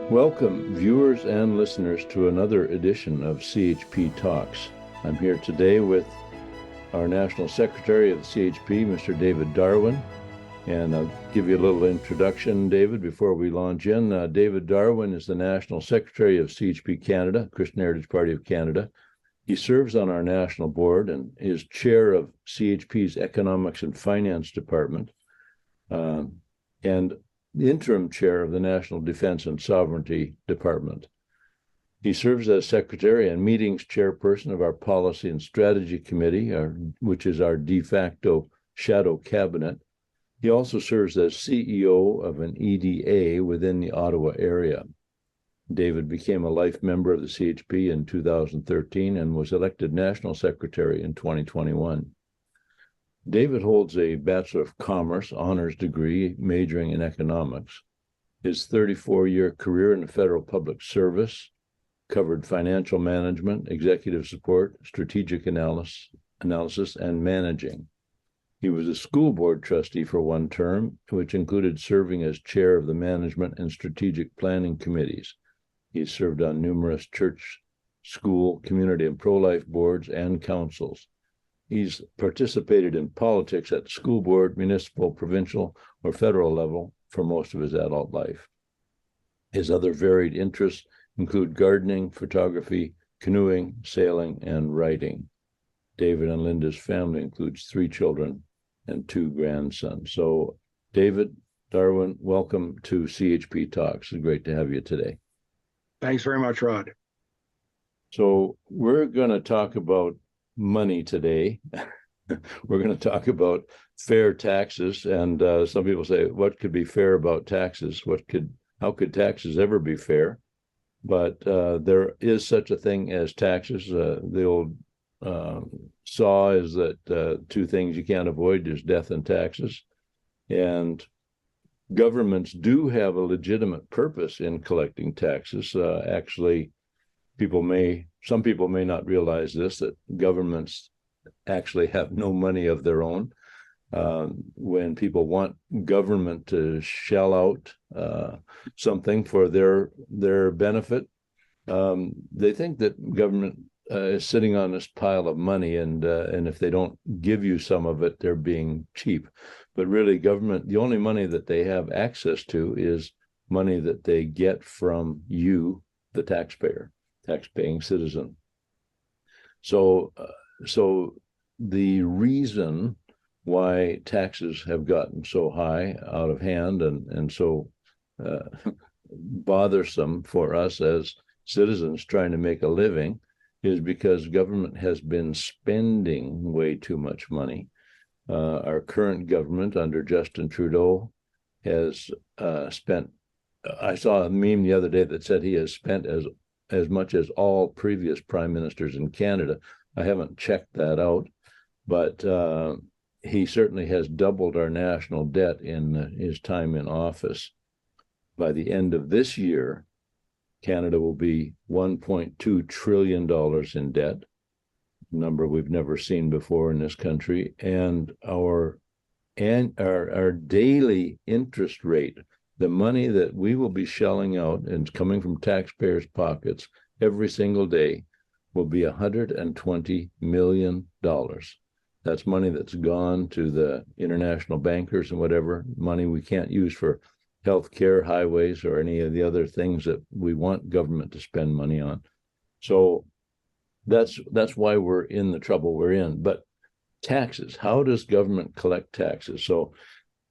Welcome, viewers and listeners, to another edition of CHP Talks. I'm here today with our National Secretary of the CHP, Mr. David Darwin, and I'll give you a little introduction, David, before we launch in. David Darwin is the National Secretary of CHP Canada, Christian Heritage Party of Canada. He serves on our national board and is chair of CHP's Economics and Finance Department, and the interim chair of the National Defense and Sovereignty Department. He serves as secretary and meetings chairperson of our Policy and Strategy Committee, which is our de facto shadow cabinet. He also serves as CEO of an EDA within the Ottawa area. David became a life member of the CHP in 2013 and was elected National Secretary in 2021. David holds a Bachelor of Commerce honors degree majoring in economics. His 34-year career in the federal public service covered financial management, executive support, strategic analysis, and managing. He was a school board trustee for one term, which included serving as chair of the management and strategic planning committees. He served on numerous church, school, community, and pro-life boards and councils. He's participated in politics at school board, municipal, provincial, or federal level for most of his adult life. His other varied interests include gardening, photography, canoeing, sailing, and writing. David and Linda's family includes 3 children and 2 grandsons. So, David Darwin, welcome to CHP Talks. It's great to have you today. Thanks very much, Rod. So we're going to talk about money today. We're going to talk about fair taxes, and some people say, what could be fair about taxes? How could taxes ever be fair? But there is such a thing as taxes. The old saw is that 2 things you can't avoid is death and taxes. And governments do have a legitimate purpose in collecting taxes. Actually, some people may not realize this, that governments actually have no money of their own. When people want government to shell out something for their benefit, they think that government is sitting on this pile of money, and if they don't give you some of it, they're being cheap. But really, government, the only money that they have access to is money that they get from you, the taxpayer, tax-paying citizen. So the reason why taxes have gotten so high out of hand and so bothersome for us as citizens trying to make a living is because government has been spending way too much money. Our current government under Justin Trudeau has spent, I saw a meme the other day that said he has spent as much as all previous prime ministers in Canada. I haven't checked that out, but he certainly has doubled our national debt in his time in office. By the end of this year, Canada will be $1.2 trillion in debt, a number we've never seen before in this country, and our daily interest rate, the money that we will be shelling out and coming from taxpayers' pockets every single day, will be $120 million. That's money that's gone to the international bankers and whatever, money we can't use for healthcare, highways, or any of the other things that we want government to spend money on. So that's why we're in the trouble we're in. But taxes, how does government collect taxes? So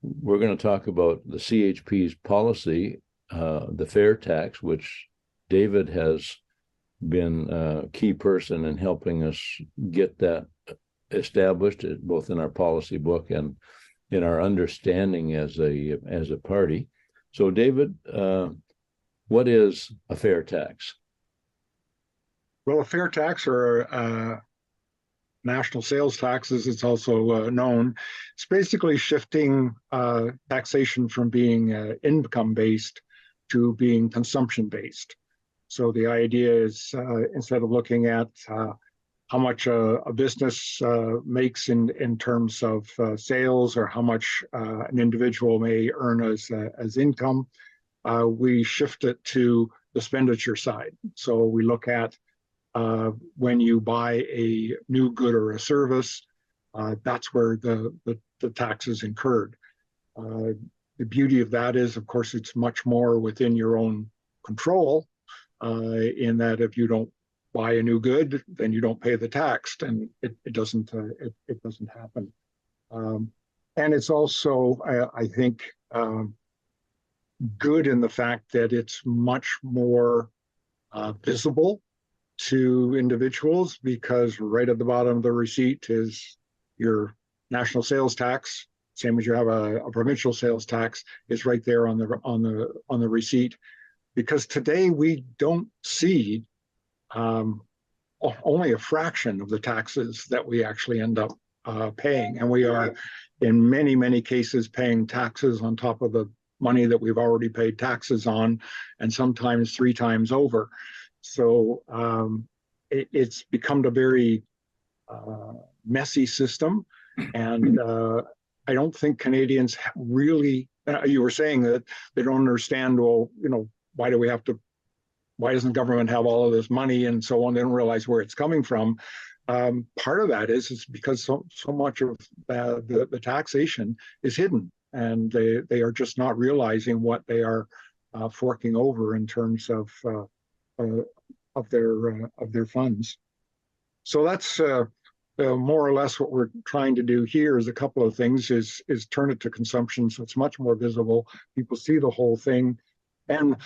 we're going to talk about the CHP's policy, the fair tax, which David has been a key person in helping us get that established, both in our policy book and in our understanding as a party. So, David, what is a fair tax? Well, a fair tax, or national sales tax, as it's also known, it's basically shifting taxation from being income-based to being consumption-based. So the idea is instead of looking at how much a business makes in terms of sales, or how much an individual may earn as income, we shift it to the expenditure side. So we look at when you buy a new good or a service, that's where the tax is incurred. The beauty of that is, of course, it's much more within your own control, in that if you don't buy a new good, then you don't pay the tax, and it doesn't happen. And it's also, I think, good in the fact that it's much more visible to individuals, because right at the bottom of the receipt is your national sales tax, same as you have a provincial sales tax, is right there on the receipt. Because today we don't see only a fraction of the taxes that we actually end up paying, and we are in many cases paying taxes on top of the money that we've already paid taxes on, and sometimes 3 times over. So it's become a very messy system, and I don't think Canadians really. You were saying that they don't understand. Well, why doesn't the government have all of this money and so on? They don't realize where it's coming from. Part of that is because so much of the taxation is hidden, and they are just not realizing what they are forking over in terms of their funds. So that's more or less what we're trying to do here. Is a couple of things: is turn it to consumption, so it's much more visible. People see the whole thing, and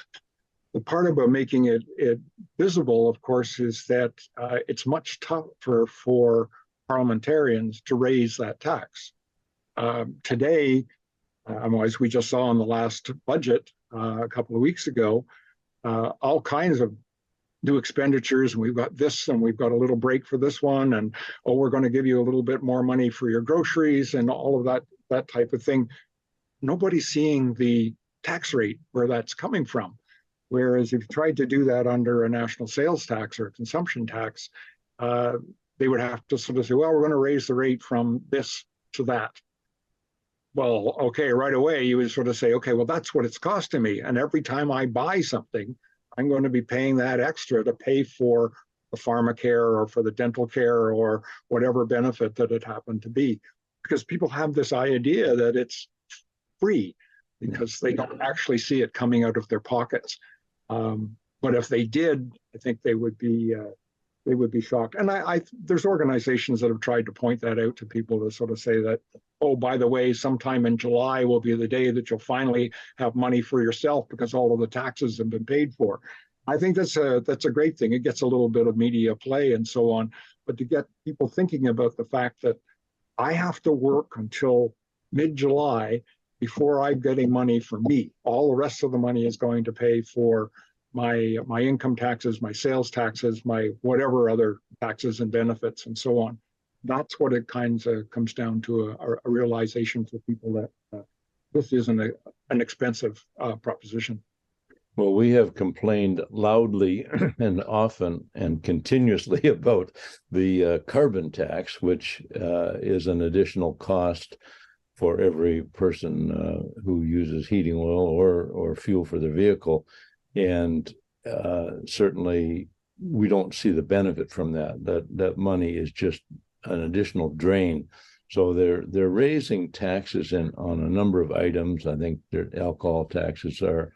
the part about making it visible, of course, is that it's much tougher for parliamentarians to raise that tax. Today, as we just saw in the last budget a couple of weeks ago, all kinds of new expenditures, and we've got this, and we've got a little break for this one, and we're going to give you a little bit more money for your groceries and all of that type of thing. Nobody's seeing the tax rate where that's coming from. Whereas if you tried to do that under a national sales tax or a consumption tax, they would have to sort of say, well, we're going to raise the rate from this to that. Well, okay, right away, you would sort of say, okay, well, that's what it's costing me. And every time I buy something, I'm going to be paying that extra to pay for the pharmacare or for the dental care or whatever benefit that it happened to be. Because people have this idea that it's free because they don't actually see it coming out of their pockets. But if they did, I think they would be shocked. And there's organizations that have tried to point that out to people, to sort of say that, oh, by the way, sometime in July will be the day that you'll finally have money for yourself because all of the taxes have been paid for. I think that's a great thing. It gets a little bit of media play and so on, but to get people thinking about the fact that I have to work until mid-July before I'm getting money for me. All the rest of the money is going to pay for my income taxes, my sales taxes, my whatever other taxes and benefits and so on. That's what it kind of comes down to, a realization for people that this isn't an expensive proposition. Well, we have complained loudly and often and continuously about the carbon tax, which is an additional cost for every person who uses heating oil or fuel for their vehicle. And certainly we don't see the benefit from that. That money is just an additional drain. So they're raising taxes on a number of items. I think their alcohol taxes are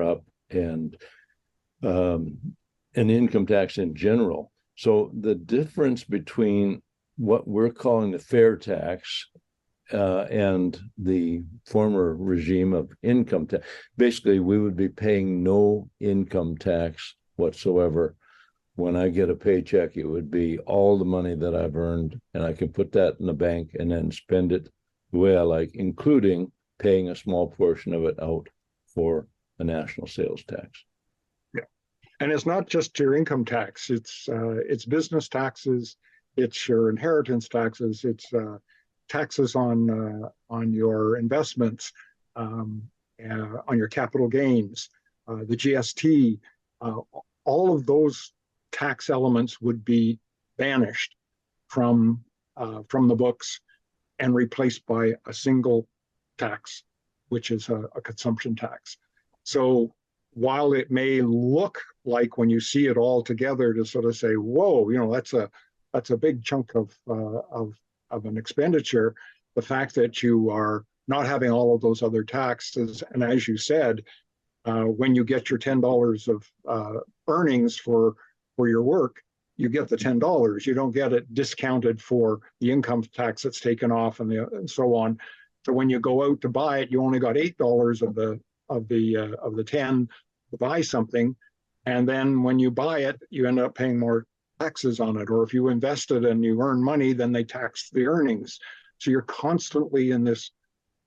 up, and income tax in general. So the difference between what we're calling the fair tax and the former regime of income tax, basically we would be paying no income tax whatsoever. When I get a paycheck, it would be all the money that I've earned, and I can put that in the bank and then spend it the way I like, including paying a small portion of it out for a national sales tax. Yeah, and it's not just your income tax. It's business taxes, it's your inheritance taxes, it's taxes on your investments, on your capital gains, the GST. All of those tax elements would be banished from the books and replaced by a single tax, which is a consumption tax. So while it may look like when you see it all together to sort of say, whoa, that's a big chunk of an expenditure, the fact that you are not having all of those other taxes, and as you said, when you get your $10 of earnings for your work, you get the $10. You don't get it discounted for the income tax that's taken off and so on. So when you go out to buy it, you only got $8 of the 10 to buy something, and then when you buy it, you end up paying more taxes on it. Or if you invested and you earn money, then they tax the earnings. So you're constantly in this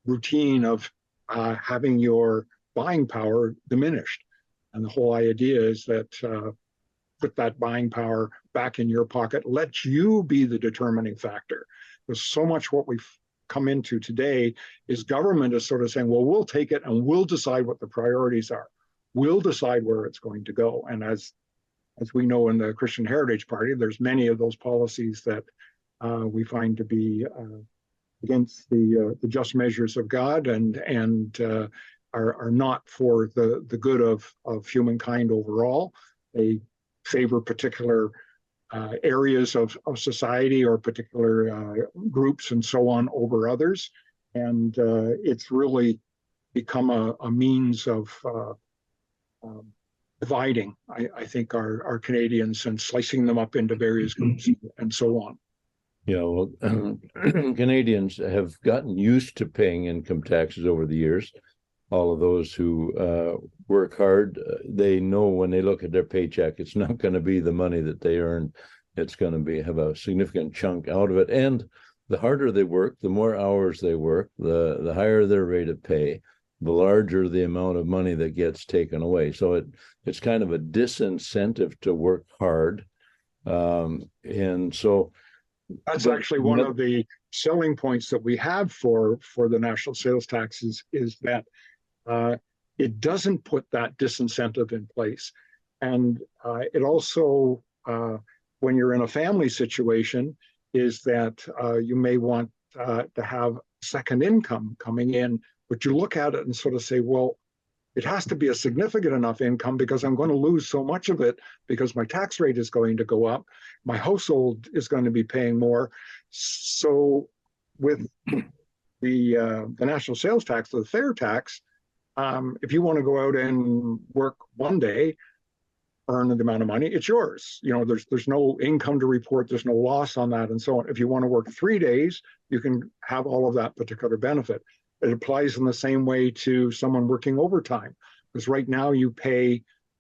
routine of having your buying power diminished. And the whole idea is that put that buying power back in your pocket, let you be the determining factor. There's so much what we've come into today is government is sort of saying, well, we'll take it and we'll decide what the priorities are. We'll decide where it's going to go. And as we know in the Christian Heritage Party, there's many of those policies that we find to be against the just measures of God and are not for the good of humankind overall. They favor particular areas of society or particular groups and so on over others. And it's really become a means of dividing, I think, our Canadians and slicing them up into various groups and so on. Yeah, well, Canadians have gotten used to paying income taxes over the years. All of those who work hard, they know when they look at their paycheck, it's not going to be the money that they earn. It's going to have a significant chunk out of it. And the harder they work, the more hours they work, the higher their rate of pay, the larger the amount of money that gets taken away. So it's kind of a disincentive to work hard. And so that's actually one of the selling points that we have for the national sales taxes is that it doesn't put that disincentive in place. And it also, when you're in a family situation, is that you may want to have second income coming in, but you look at it and sort of say, well, it has to be a significant enough income because I'm going to lose so much of it because my tax rate is going to go up. My household is going to be paying more. So with the national sales tax, the fair tax, if you want to go out and work one day, earn the amount of money, it's yours. There's no income to report, there's no loss on that and so on. If you want to work 3 days, you can have all of that particular benefit. It applies in the same way to someone working overtime, because right now you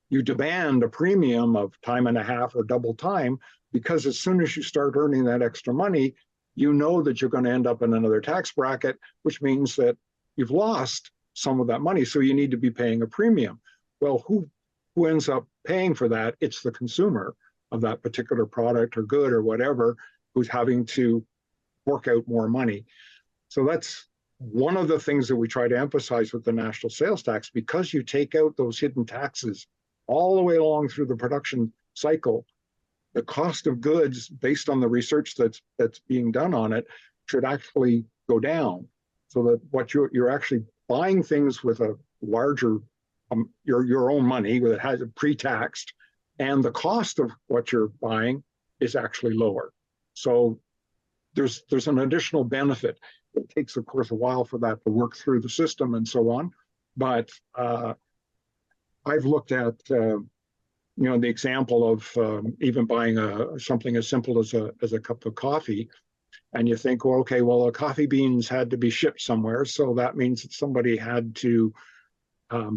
demand a premium of time and a half or double time, because as soon as you start earning that extra money, you know that you're going to end up in another tax bracket, which means that you've lost some of that money. So you need to be paying a premium. Well, who ends up paying for that? It's the consumer of that particular product or good or whatever, who's having to fork out more money. So that's one of the things that we try to emphasize with the national sales tax, because you take out those hidden taxes all the way along through the production cycle, the cost of goods, based on the research that's being done on it, should actually go down, so that what you're actually buying things with a larger your own money that has it pre-taxed, and the cost of what you're buying is actually lower. So there's an additional benefit. It takes, of course, a while for that to work through the system and so on. But I've looked at the example of even buying something as simple as a cup of coffee, and you think, well, okay, well, the coffee beans had to be shipped somewhere, so that means that somebody had to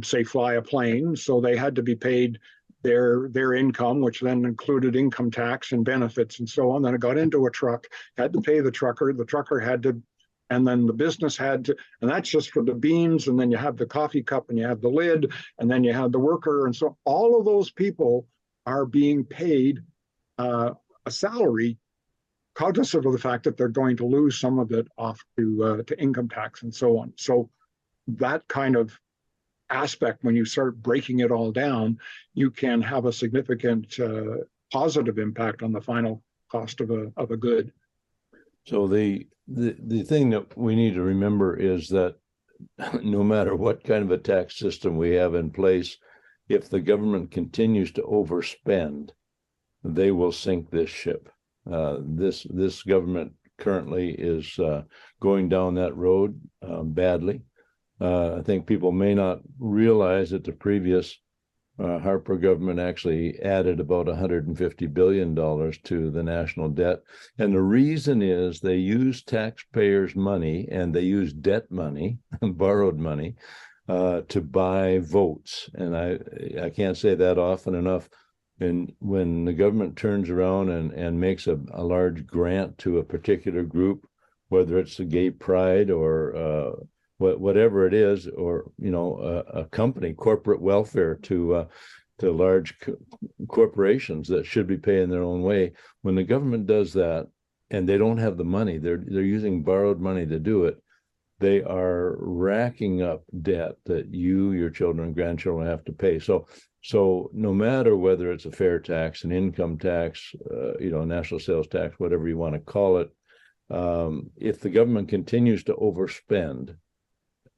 say fly a plane, so they had to be paid their income, which then included income tax and benefits and so on. Then it got into a truck, had to pay the trucker had to, and then the business had to, and that's just for the beans, and then you have the coffee cup and you have the lid, and then you have the worker, and so all of those people are being paid a salary, cognizant of the fact that they're going to lose some of it off to income tax and so on. So that kind of aspect, when you start breaking it all down, you can have a significant positive impact on the final cost of a good. So the thing that we need to remember is that no matter what kind of a tax system we have in place, if the government continues to overspend, they will sink this ship. This government currently is going down that road badly. I think people may not realize that the previous Harper government actually added about $150 billion to the national debt. And the reason is they use taxpayers' money and they use debt money, borrowed money, to buy votes. And I can't say that often enough. And when the government turns around and makes a large grant to a particular group, whether it's the gay pride or whatever it is, or a company, corporate welfare to large corporations that should be paying their own way. When the government does that and they don't have the money, they're using borrowed money to do it. They are racking up debt that you, your children, and grandchildren have to pay. So no matter whether it's a fair tax, an income tax, national sales tax, whatever you want to call it, if the government continues to overspend,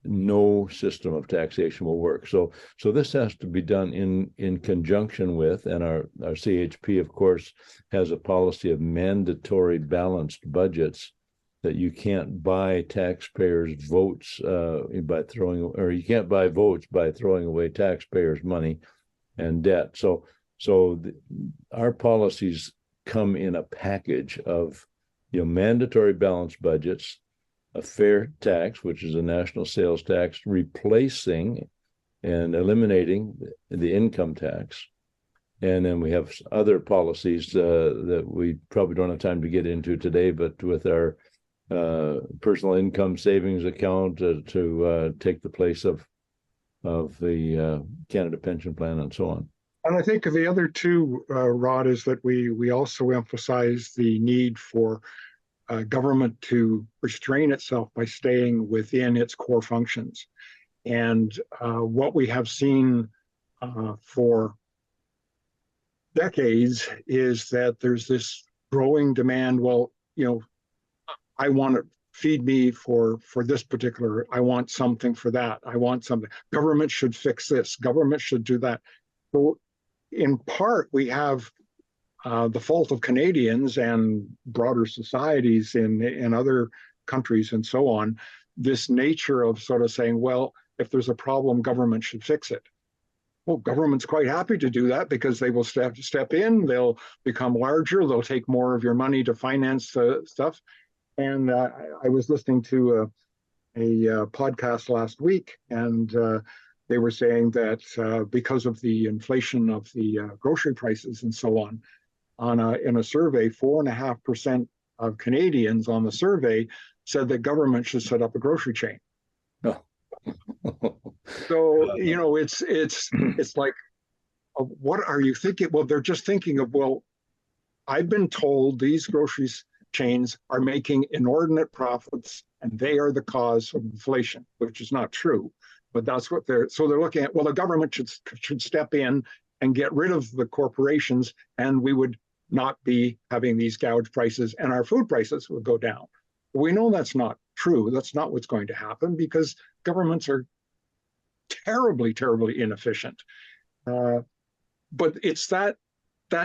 no system of taxation will work. So this has to be done in conjunction with, and our CHP, of course, has a policy of mandatory balanced budgets, that you can't buy taxpayers' votes by throwing, or you can't buy votes by throwing away taxpayers' money and debt. So our policies come in a package of mandatory balanced budgets, a fair tax, which is a national sales tax, replacing and eliminating the income tax. And then we have other policies that we probably don't have time to get into today, but with our personal income savings account to take the place of the Canada Pension Plan and so on. And I think the other two, Rod, is that we also emphasize the need for government to restrain itself by staying within its core functions. And what we have seen for decades is that there's this growing demand. Well, I want to feed me for this particular, I want something for that. I want something. Government should fix this. Government should do that. So in part, we have the fault of Canadians and broader societies in other countries and so on, this nature of sort of saying, well, if there's a problem, government should fix it. Well, government's quite happy to do that because they will step in, they'll become larger, they'll take more of your money to finance the stuff. And I was listening to a podcast last week, and they were saying that because of the inflation of the grocery prices and so on in a survey, 4.5% of Canadians on the survey said that government should set up a grocery chain. Oh. So it's like, what are you thinking? Well, they're just thinking of, well, I've been told these grocery chains are making inordinate profits and they are the cause of inflation, which is not true. But that's what they're looking at. Well, the government should step in and get rid of the corporations, and we would not be having these gouged prices, and our food prices would go down. We know that's not true. That's not what's going to happen, because governments are terribly, terribly inefficient. But it's that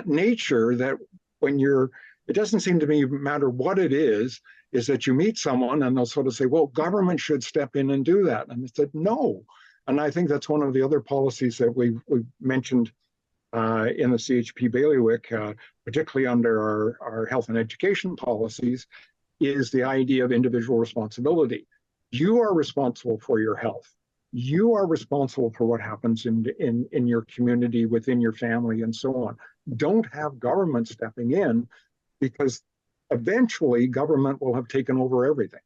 nature that when it doesn't seem to me matter what it is that you meet someone and they'll sort of say, well, government should step in and do that. And I said, no. And I think that's one of the other policies that we mentioned in the CHP bailiwick, particularly under our health and education policies, is the idea of individual responsibility. You are responsible for your health. You are responsible for what happens in your community, within your family, and so on. Don't have government stepping in, because eventually government will have taken over everything.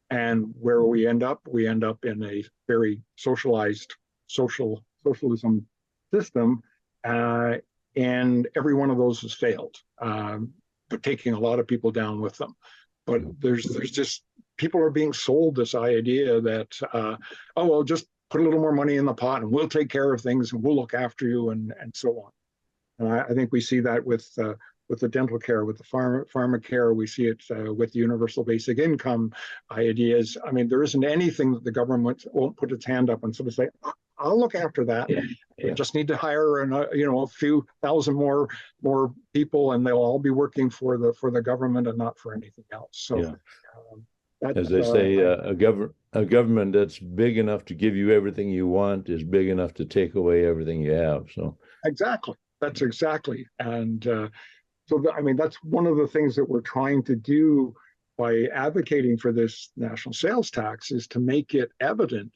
And where we end up in a very socialized socialism system, and every one of those has failed, but taking a lot of people down with them. But there's just, people are being sold this idea that, oh, well, just put a little more money in the pot and we'll take care of things and we'll look after you and so on. And I think we see that with the dental care, with the pharmacare. We see it with the universal basic income ideas. I mean, there isn't anything that the government won't put its hand up and sort of say, I'll look after that. Yeah. We just need to hire a few thousand more people, and they'll all be working for the government and not for anything else. So, as they say, a government that's big enough to give you everything you want is big enough to take away everything you have. So exactly, that's exactly, and I mean, that's one of the things that we're trying to do by advocating for this national sales tax, is to make it evident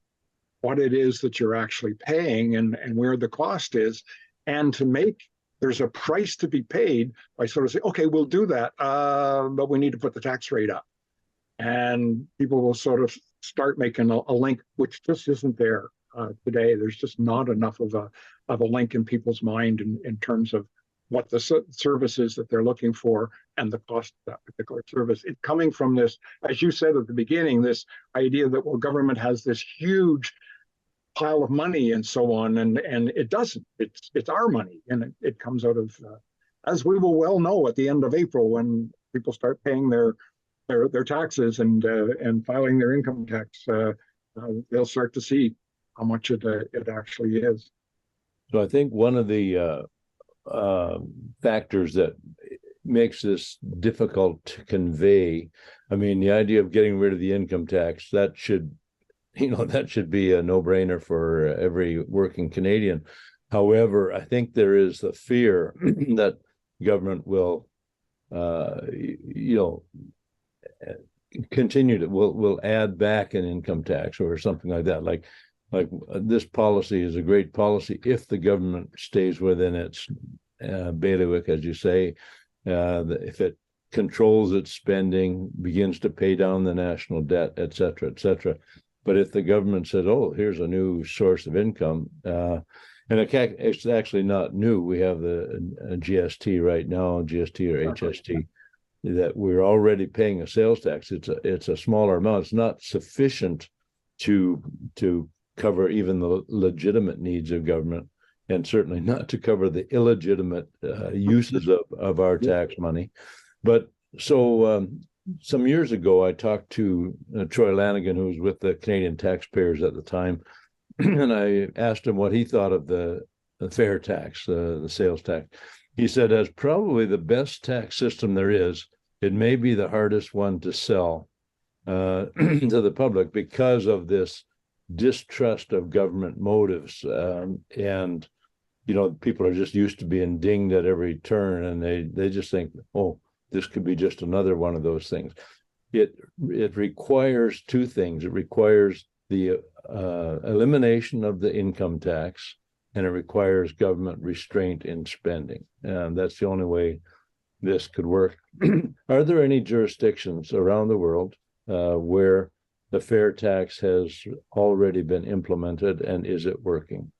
what it is that you're actually paying and where the cost is, and to make there's a price to be paid by sort of saying, okay, we'll do that, but we need to put the tax rate up. And people will sort of start making a link, which just isn't there today. There's just not enough of a link in people's mind in terms of what the service is that they're looking for and the cost of that particular service. It coming from this, as you said at the beginning, this idea that, well, government has this huge pile of money and so on, and it doesn't. It's our money, and it comes out of, as we will well know at the end of April, when people start paying their taxes and filing their income tax, they'll start to see how much it actually is. So I think one of the factors that makes this difficult to convey, I mean, the idea of getting rid of the income tax, that should be a no-brainer for every working Canadian. However, I think there is the fear that government will, will add back an income tax or something like that. Like this policy is a great policy if the government stays within its bailiwick, as you say, if it controls its spending, begins to pay down the national debt, et cetera, et cetera. But if the government said, oh, here's a new source of income, and it's actually not new. We have the GST right now, GST or HST, that we're already paying a sales tax. It's a smaller amount. It's not sufficient to cover even the legitimate needs of government, and certainly not to cover the illegitimate uses of our tax money. But so some years ago, I talked to Troy Lanigan, who was with the Canadian taxpayers at the time, and I asked him what he thought of the fair tax, the sales tax. He said, as probably the best tax system there is, it may be the hardest one to sell to the public because of this distrust of government motives. And, people are just used to being dinged at every turn, and they just think, oh, this could be just another one of those things. It requires two things. It requires the elimination of the income tax, and it requires government restraint in spending. And that's the only way this could work. Are there any jurisdictions around the world where the fair tax has already been implemented, and is it working?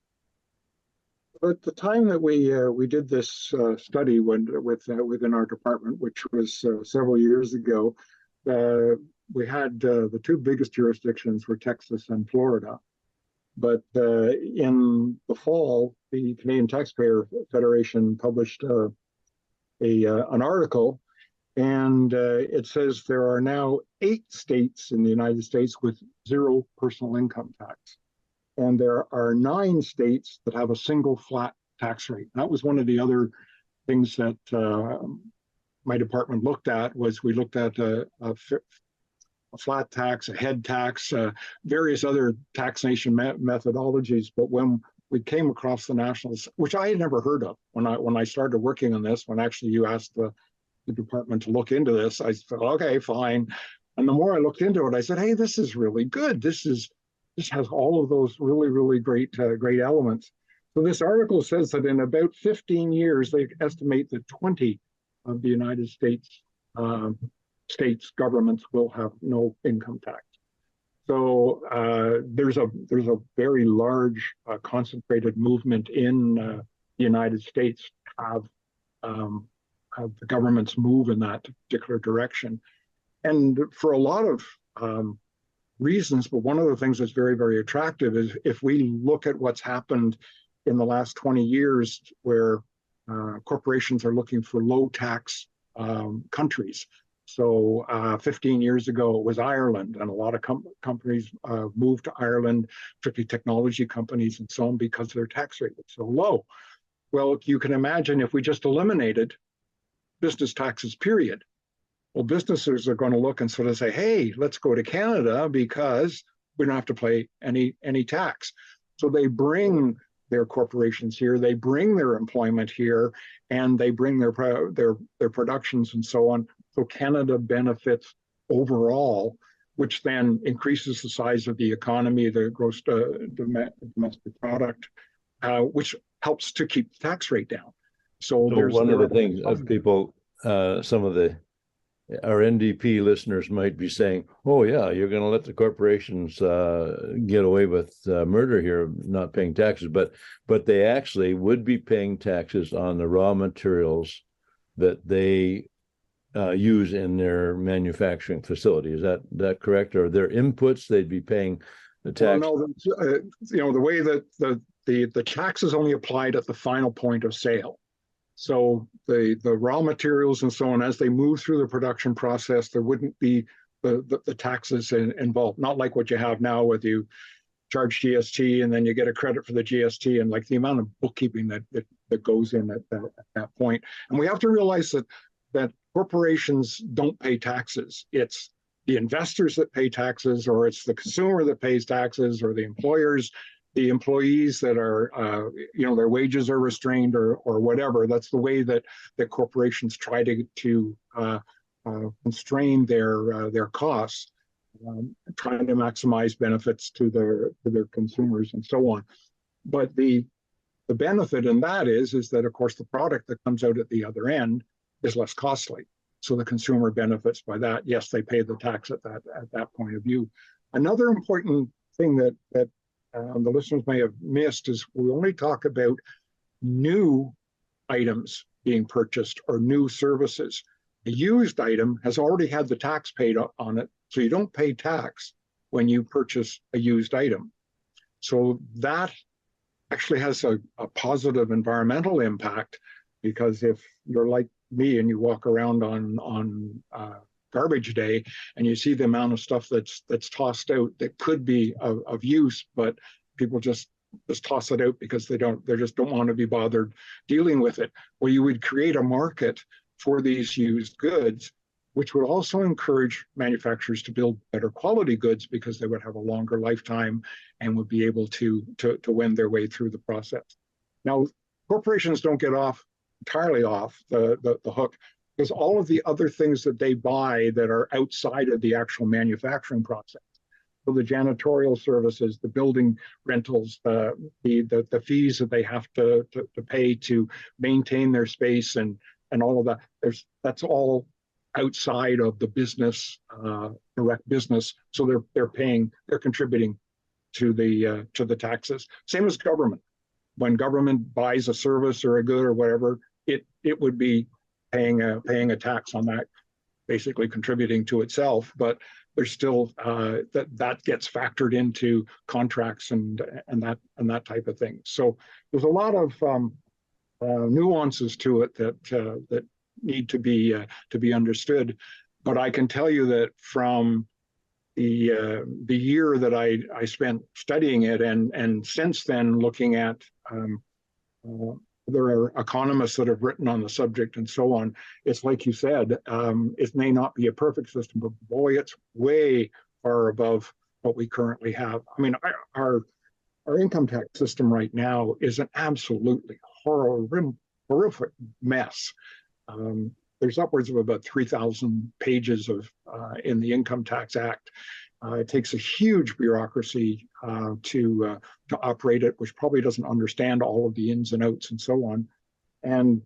At the time that we did this study within our department, which was several years ago, we had the two biggest jurisdictions were Texas and Florida. But in the fall, the Canadian Taxpayer Federation published an article, and it says there are now 8 states in the United States with zero personal income tax. And there are 9 states that have a single flat tax rate. That was one of the other things that my department looked at. Was we looked at a flat tax, a head tax, various other taxation methodologies. But when we came across the nationals, which I had never heard of when I started working on this, when actually you asked the department to look into this, I said, okay, fine. And the more I looked into it, I said, hey, this is really good. This has all of those really, really great elements. So this article says that in about 15 years, they estimate that 20 of the United States governments will have no income tax. So there's a very large concentrated movement in the United States to have the governments move in that particular direction, and for a lot of reasons. But one of the things that's very, very attractive is if we look at what's happened in the last 20 years, where corporations are looking for low tax countries. So 15 years ago, it was Ireland, and a lot of companies moved to Ireland, particularly technology companies and so on, because their tax rate was so low. Well, you can imagine if we just eliminated business taxes, period. Well, businesses are going to look and sort of say, hey, let's go to Canada because we don't have to pay any tax. So they bring their corporations here, they bring their employment here, and they bring their productions and so on. So Canada benefits overall, which then increases the size of the economy, the gross domestic product, which helps to keep the tax rate down. So one of the things of people, some of our NDP listeners might be saying, oh yeah, you're going to let the corporations get away with murder here, not paying taxes, but they actually would be paying taxes on the raw materials that they use in their manufacturing facility. Is that correct? Or their inputs, they'd be paying the tax? Well, no, the way that the tax is only applied at the final point of sale. So the raw materials and so on, as they move through the production process, there wouldn't be the taxes involved. Not like what you have now, where you charge GST and then you get a credit for the GST, and like the amount of bookkeeping that goes in at that point. And we have to realize that corporations don't pay taxes. It's the investors that pay taxes, or it's the consumer that pays taxes, or the employers, the employees that are, their wages are restrained or whatever. That's the way that corporations try to constrain their costs, trying to maximize benefits to their consumers and so on. But the benefit in that is that, of course, the product that comes out at the other end is less costly. So the consumer benefits by that. Yes, they pay the tax at that point of view. Another important thing that the listeners may have missed is we only talk about new items being purchased or new services. A used item has already had the tax paid on it, so you don't pay tax when you purchase a used item. So that actually has a positive environmental impact, because if you're like me and you walk around on garbage day and you see the amount of stuff that's tossed out that could be of use, but people just toss it out because they just don't want to be bothered dealing with it. Well, you would create a market for these used goods, which would also encourage manufacturers to build better quality goods, because they would have a longer lifetime and would be able to wend their way through the process. Now, corporations don't get entirely off the hook, because all of the other things that they buy that are outside of the actual manufacturing process, so the janitorial services, the building rentals, the fees that they have to pay to maintain their space and all of that, that's all outside of the business, direct business. So they're contributing to the taxes. Same as government. When government buys a service or a good or whatever, it would be paying a tax on that, basically contributing to itself. But there's still that gets factored into contracts and that type of thing. So there's a lot of nuances to it that need to be understood. But I can tell you that from the year that I spent studying it, and since then looking at there are economists that have written on the subject and so on. It's like you said, it may not be a perfect system, but boy, it's way far above what we currently have. I mean, our income tax system right now is an absolutely horrific mess. There's upwards of about 3,000 pages in the Income Tax Act. It takes a huge bureaucracy to operate it, which probably doesn't understand all of the ins and outs and so on. And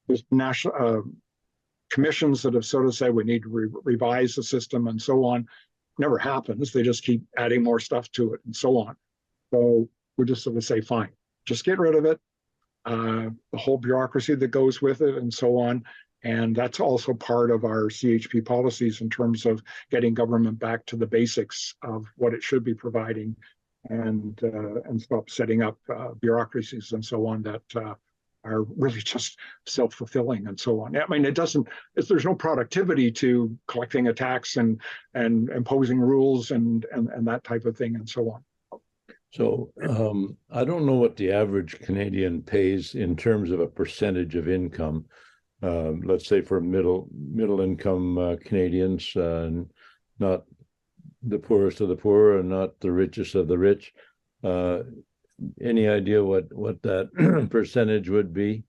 there's national commissions that have sort of said we need to revise the system and so on. Never happens. They just keep adding more stuff to it and so on. So we just sort of say, fine, just get rid of it. The whole bureaucracy that goes with it and so on. And that's also part of our CHP policies in terms of getting government back to the basics of what it should be providing, and stop setting up bureaucracies and so on that are really just self-fulfilling and so on. I mean, there's no productivity to collecting a tax and imposing rules and that type of thing and so on. So I don't know what the average Canadian pays in terms of a percentage of income. Let's say for middle income Canadians, not the poorest of the poor and not the richest of the rich. Any idea what that percentage would be?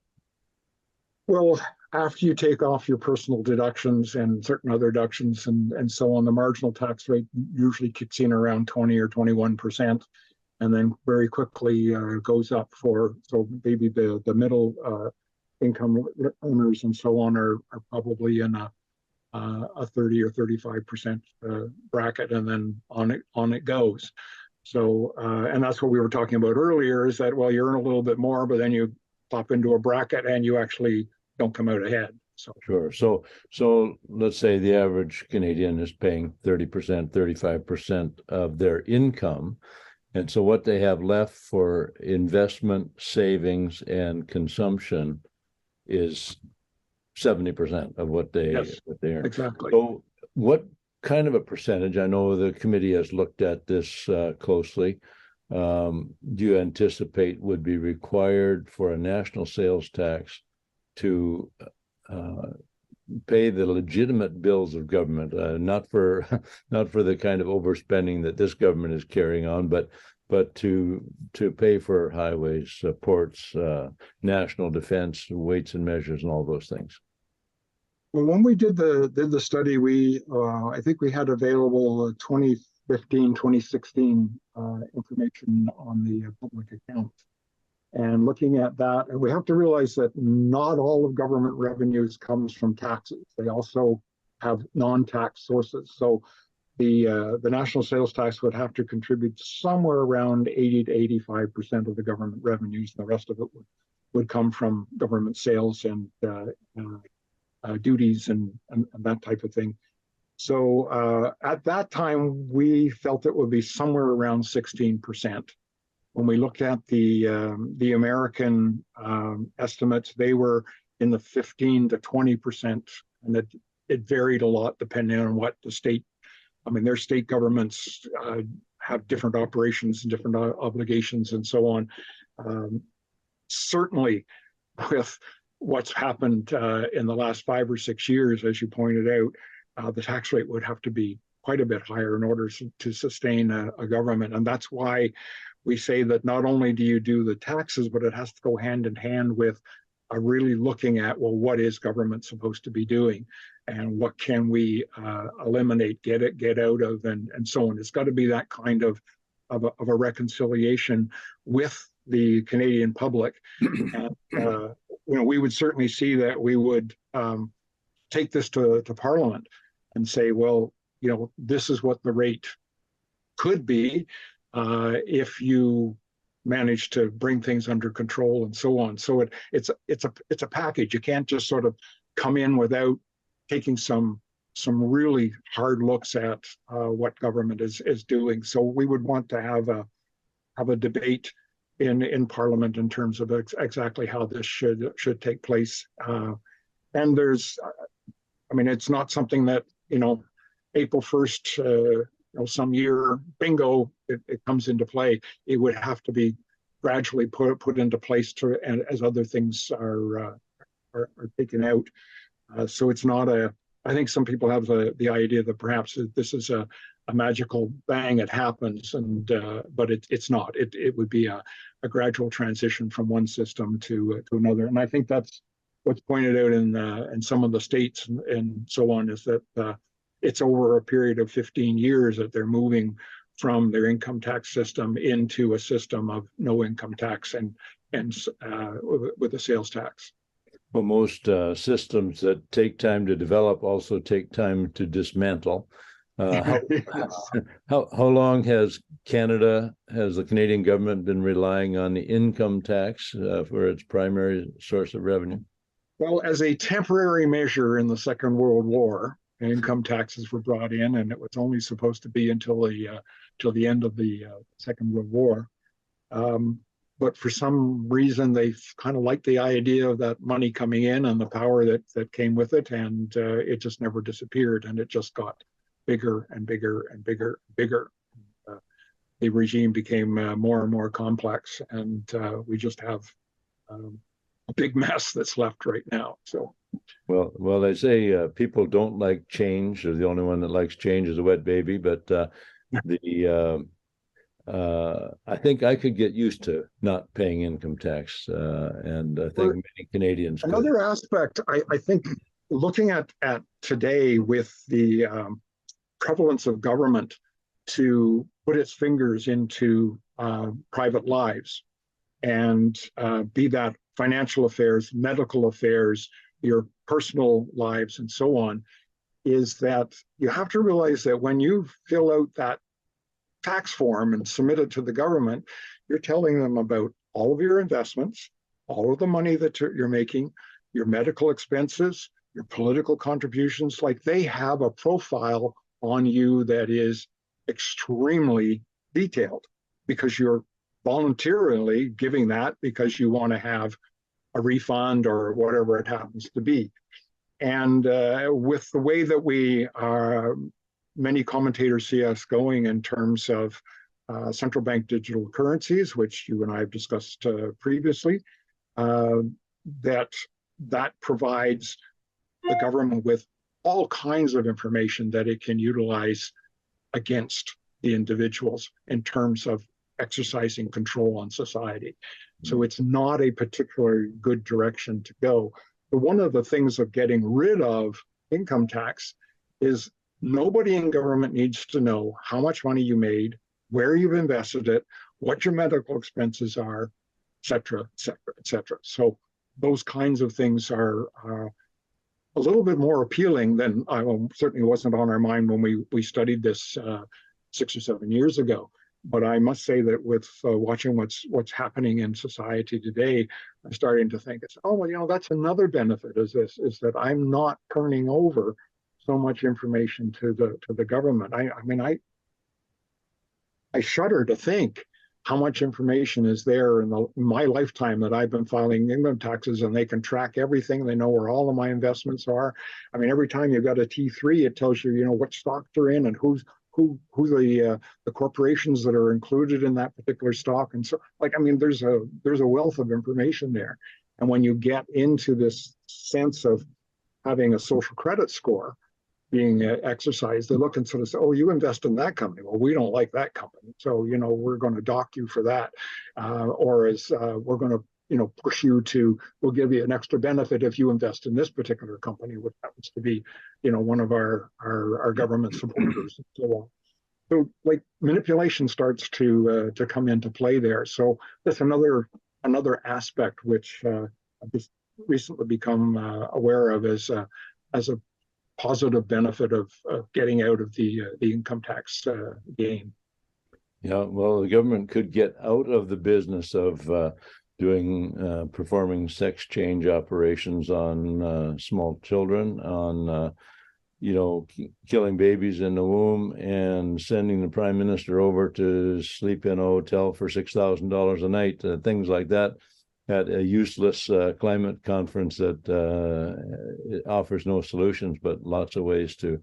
Well, after you take off your personal deductions and certain other deductions and so on, the marginal tax rate usually kicks in around 20 or 21%, and then very quickly goes up so maybe the middle income earners and so on are probably in a 30 or 35% bracket, and then on it goes. So, and that's what we were talking about earlier, is that, well, you earn a little bit more, but then you pop into a bracket and you actually don't come out ahead. So sure. So let's say the average Canadian is paying 30%, 35% of their income. And so what they have left for investment, savings, and consumption is 70% of what they earn. Exactly. So what kind of a percentage, I know the committee has looked at this closely, do you anticipate would be required for a national sales tax to pay the legitimate bills of government, not for the kind of overspending that this government is carrying on, but to pay for highways, ports, national defense, weights and measures, and all those things? Well, when we did the study, I think we had available 2015, 2016 information on the public accounts. And looking at that, and we have to realize that not all of government revenues comes from taxes. They also have non-tax sources. So the national sales tax would have to contribute somewhere around 80 to 85% of the government revenues. The rest of it would come from government sales and duties and that type of thing. So at that time, we felt it would be somewhere around 16%. When we looked at the American estimates, they were in the 15 to 20%, and it varied a lot depending on what the state. I mean, their state governments have different operations and different obligations and so on. Certainly, with what's happened in the last 5 or 6 years, as you pointed out, the tax rate would have to be quite a bit higher in order to sustain a government, and that's why we say that not only do you do the taxes, but it has to go hand in hand with really looking at, well, what is government supposed to be doing, and what can we eliminate, get out of, and so on. It's got to be that kind of a reconciliation with the Canadian public. And we would certainly see that we would take this to Parliament and say, well, this is what the rate could be if you manage to bring things under control and so on. So it's a package. You can't just sort of come in without taking some really hard looks at what government is doing. So we would want to have a debate in Parliament in terms of exactly how this should take place. And it's not something that April 1st. Some year, bingo, it comes into play. It would have to be gradually put into place as other things are taken out. So it's not I think some people have the idea that perhaps this is a magical bang, it happens, but it's not. It would be a gradual transition from one system to another. And I think that's what's pointed out in some of the states and so on, is that it's over a period of 15 years that they're moving from their income tax system into a system of no income tax and with a sales tax. Well, most systems that take time to develop also take time to dismantle. How long has the Canadian government been relying on the income tax for its primary source of revenue? Well, as a temporary measure in the Second World War, income taxes were brought in, and it was only supposed to be until the end of the Second World War. but for some reason they kind of liked the idea of that money coming in and the power that came with it, and it just never disappeared, and it just got bigger and bigger and bigger and bigger. The regime became more and more complex, and we just have a big mess that's left right now. So, well, they say people don't like change, or the only one that likes change is a wet baby. But I think I could get used to not paying income tax, and I think many Canadians could. Another aspect, I think, looking at today with the prevalence of government to put its fingers into private lives, and be that financial affairs, medical affairs, your personal lives, and so on, is that you have to realize that when you fill out that tax form and submit it to the government, you're telling them about all of your investments, all of the money that you're making, your medical expenses, your political contributions. Like, they have a profile on you that is extremely detailed, because you're voluntarily giving that because you want to have a refund or whatever it happens to be. And with the way that we are, many commentators see us going in terms of central bank digital currencies, which you and I have discussed previously, that provides the government with all kinds of information that it can utilize against the individuals in terms of exercising control on society. So it's not a particularly good direction to go. But one of the things of getting rid of income tax is nobody in government needs to know how much money you made, where you've invested it, what your medical expenses are, et cetera, et cetera, et cetera. So those kinds of things are a little bit more appealing than, certainly wasn't on our mind when we studied this 6 or 7 years ago. But I must say that with watching what's happening in society today, I'm starting to think, well, that's another benefit is that I'm not turning over so much information to the government. I mean, I shudder to think how much information is there in my lifetime that I've been filing income taxes, and they can track everything. They know where all of my investments are. I mean, every time you've got a T3, it tells you, what stocks are in and who the corporations that are included in that particular stock. And so, there's a wealth of information there. And when you get into this sense of having a social credit score being exercised, they look and sort of say, oh, you invest in that company. Well, we don't like that company. So, we're going to dock you for that. Or as we're going to, push you to, we'll give you an extra benefit if you invest in this particular company, which happens to be, one of our government supporters and so on. So, manipulation starts to come into play there. So that's another aspect which I've just recently become aware of as a positive benefit of getting out of the income tax game. Yeah, well, the government could get out of the business of performing sex change operations on small children, on killing babies in the womb, and sending the prime minister over to sleep in a hotel for $6,000 a night, things like that, at a useless climate conference that it offers no solutions, but lots of ways to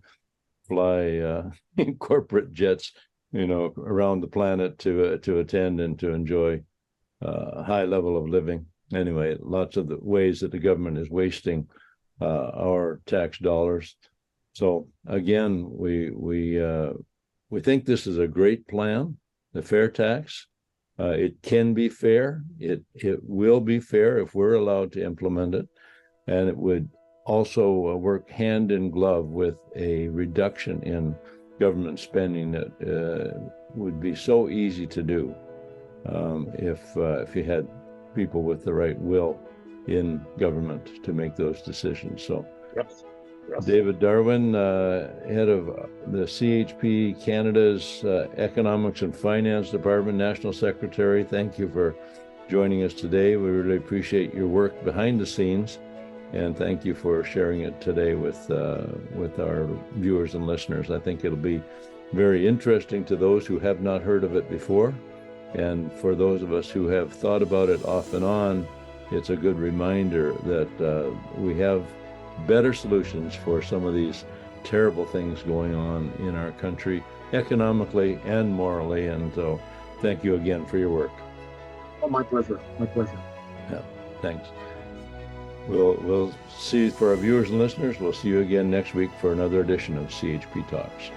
fly corporate jets, around the planet to attend and to enjoy a high level of living. Anyway, lots of the ways that the government is wasting our tax dollars. So again, we think this is a great plan, the fair tax. It can be fair. It will be fair if we're allowed to implement it, and it would also work hand in glove with a reduction in government spending that would be so easy to do if you had people with the right will in government to make those decisions. So, yes. David Darwin, head of the CHP Canada's Economics and Finance Department, National Secretary, thank you for joining us today. We really appreciate your work behind the scenes, and thank you for sharing it today with our viewers and listeners. I think it'll be very interesting to those who have not heard of it before, And for those of us who have thought about it off and on, it's a good reminder that we have better solutions for some of these terrible things going on in our country, economically and morally. And so thank you again for your work. Oh, my pleasure. My pleasure. Yeah, thanks. We'll see, for our viewers and listeners, we'll see you again next week for another edition of CHP Talks.